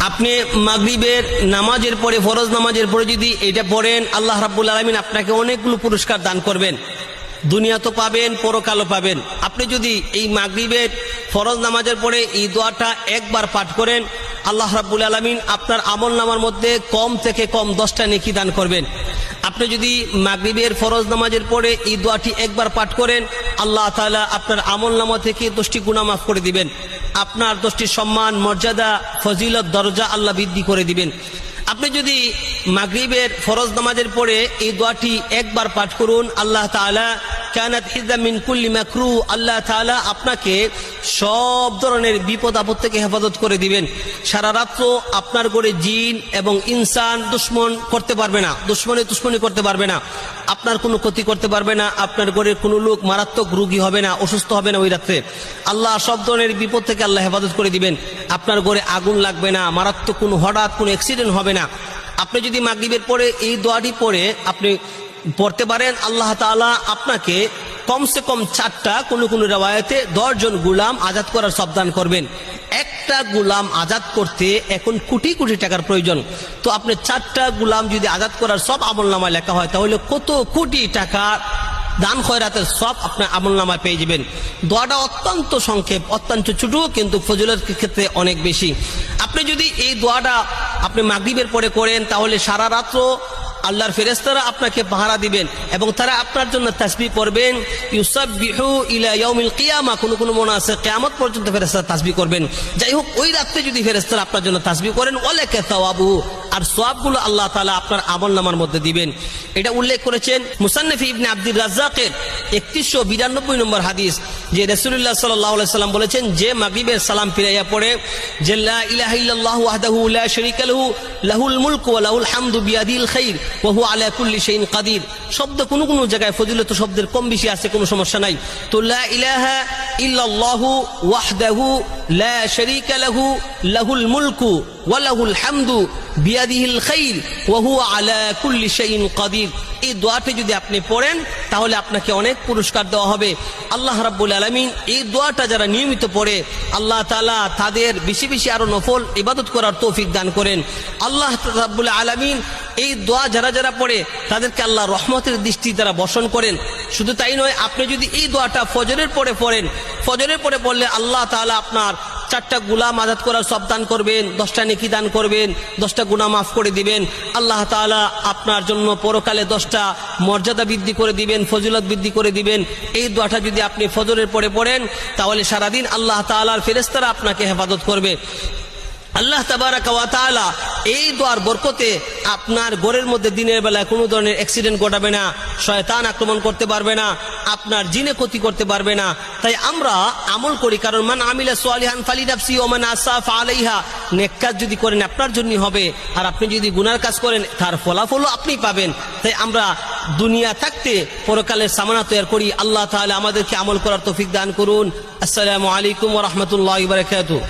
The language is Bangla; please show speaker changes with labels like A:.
A: আপনি মাগরিবের নামাজের পরে, ফরজ নামাজের পরে যদি এটা পড়েন, আল্লাহ রাব্বুল আলামিন আপনাকে অনেকগুলো পুরস্কার দান করবেন। দুনিয়া তো পাবেন, পরকালও পাবেন। আপনি যদি এই মাগরিবের ফরজ নামাজের পরে এই দোয়াটা একবার পাঠ করেন, আল্লাহ রাব্বুল আলামিন আপনার আমলনামার মধ্যে কম থেকে কম 10টা নেকি দান করবেন। আপনি যদি মাগরিবের ফরজ নামাজের পরে এই দোয়াটি একবার পাঠ করেন, আল্লাহ তাআলা আপনার আমলনামা থেকে 10টি গুনাহ মাফ করে দিবেন। আপনার 10টি সম্মান, মর্যাদা, ফজিলত, দরজা আল্লাহ বৃদ্ধি করে দিবেন। আপনি যদি মাগরিবের ফরজ নামাজের পরে এই দোয়াটি একবার পাঠ করুন, আল্লাহ তাআলা কানাত হিজা মিন কুল্লি মাকরু, আল্লাহ তাআলা আপনাকে সব ধরনের বিপদ আপদ থেকে হেফাজত করে দিবেন। সারা রাত্র আপনার ঘরে জিন এবং ইনসান দুশ্মন করতে পারবে না, দুশ্মনী করতে পারবে না, আপনার কোনো ক্ষতি করতে পারবে না। আপনার ঘরের কোনো লোক মারাত্মক রোগী হবে না, অসুস্থ হবে না ওই রাত্রে। আল্লাহ সব ধরনের বিপদ থেকে আল্লাহ হেফাজত করে দিবেন। আপনার ঘরে আগুন লাগবে না, মারাত্মক কোনো হঠাৎ কোনো অ্যাক্সিডেন্ট হবে না। আপনি যদি মাগরিবের পরে এই দোয়াটি পড়ে আপনি পড়তে পারেন, আল্লাহ তাআলা আপনাকে কমসে কম 4টা, কোনো রিওয়ায়াতে 10 জন গোলাম আজাদ করার সব দান করবেন। একটা গোলাম আজাদ করতে এখন কোটি কোটি টাকার প্রয়োজন। তো আপনি 4টা গোলাম যদি আজাদ করার সব আমলনামায় লেখা হয়, তাহলে কত কোটি টাকা দান খয়রাতের সব আপনার আমলনামায় পেয়ে যাবেন। দোয়াটা অত্যন্ত সংক্ষেপ, অত্যন্ত ছোট, কিন্তু ফজিলতের ক্ষেত্রে অনেক বেশি। আপনি যদি এই দোয়াটা আপনি মাগরিবের পরে করেন, তাহলে সারা রাত্র আল্লাহর ফেরেশতারা আপনাকে পাহারা দিবেন এবং তারা আপনার জন্য তাসবিহ পড়বেন। ইউসাব্বিহু ইলা ইয়াউমিল কিয়ামা, কোন মনে আছে কিয়ামত পর্যন্ত ফেরেশতারা তাসবিহ করবেন। যাই হোক, ওই রাতে যদি ফেরেশতারা আপনার জন্য তাসবিহ করেন, ওয়ালাকা সাওয়াবু, আর সওয়াবগুলো আল্লাহ তাআলা আপনার আমলনামার মধ্যে দিবেন। এটা উল্লেখ করেছেন মুসান্নিফ ইবনে আব্দুর রাজ্জাকের 3192 নম্বর হাদিস, যে রাসূলুল্লাহ সাল্লাল্লাহু আলাইহি সাল্লাম বলেছেন, যে মাগরিবের সালাম ফিরাইয়া পড়ে যে লা ইলাহা ইল্লাল্লাহু ওয়াহদাহু লা শারীকা লাহু লাহুল মুলকু ওয়া লাহুল হামদু বিয়াদিল খাইর ওয়া হুয়া আলা কুল্লি শাইইন কাদির। শব্দ কোন জায়গায় ফজিলত শব্দের কম বেশি আছে, কোনো সমস্যা নাই। তো লা ইলাহা ইল্লাল্লাহু ওয়াহদাহু লা শারীকা লাহু লাহুল মুলকু ওয়া লাহুল হামদু বিয়াদিল খাইর ওয়া হুয়া আলা কুল্লি শাইইন কাদির। এই দোয়াটি যদি আপনি পড়েন, তাহলে আপনাকে অনেক পুরস্কার দেওয়া হবে। আল্লাহ রাব্বুল আলামিন এই দোয়াটা যারা নিয়মিত পড়ে, আল্লাহ তাআলা তাদের বেশি বেশি আরো নফল ইবাদত করার তৌফিক দান করেন। আল্লাহ রাব্বুল আলামিন এই দোয়া যারা পড়ে, তাদেরকে আল্লাহ রহমতের দৃষ্টি দ্বারা বর্ষণ করেন। শুধু তাই নয়, আপনি যদি এই দোয়াটা ফজরের পরে পড়েন, ফজরের পরে পড়লে আল্লাহ তাআলা আপনার 4টা গোলাম আজাদ করার সব দান করবেন, 10টা নেকি দান করবেন, 10টা গুনাহ মাফ করে দিবেন। আল্লাহ তাআলা আপনার জন্য পরকালে 10টা মর্যাদা বৃদ্ধি করে দিবেন, ফজিলত বৃদ্ধি করে দিবেন। এই দোয়াটা যদি আপনি ফজরের পরে পড়েন, তাহলে সারাদিন আল্লাহ তাআলার ফেরেশতারা আপনাকে হেফাজত করবে। আল্লাহ তাবারাকা ওয়া তাআলা এই দোয়ার বরকতে আপনার ঘরের মধ্যে দিনের বেলায় কোনো ধরনের অ্যাক্সিডেন্ট ঘটাবে না, শয়তান আক্রমণ করতে পারবে না, আপনার জিনে ক্ষতি করতে পারবে না। তাই আমরা আমল করি, কারণ মান আমিলা সালিহান ফালিনাফসি ওয়া মান আসাফা আলাইহা, নেক কাজ যদি করেন আপনার জন্যই হবে, আর আপনি যদি গুনার কাজ করেন তার ফলাফলও আপনি পাবেন। তাই আমরা দুনিয়া থাকতে পরকালের সামানা তৈরি করি। আল্লাহ তাআলা আমাদেরকে আমল করার তৌফিক দান করুন। আসসালামু আলাইকুম ওয়া রাহমাতুল্লাহি ওয়া বারাকাতুহু।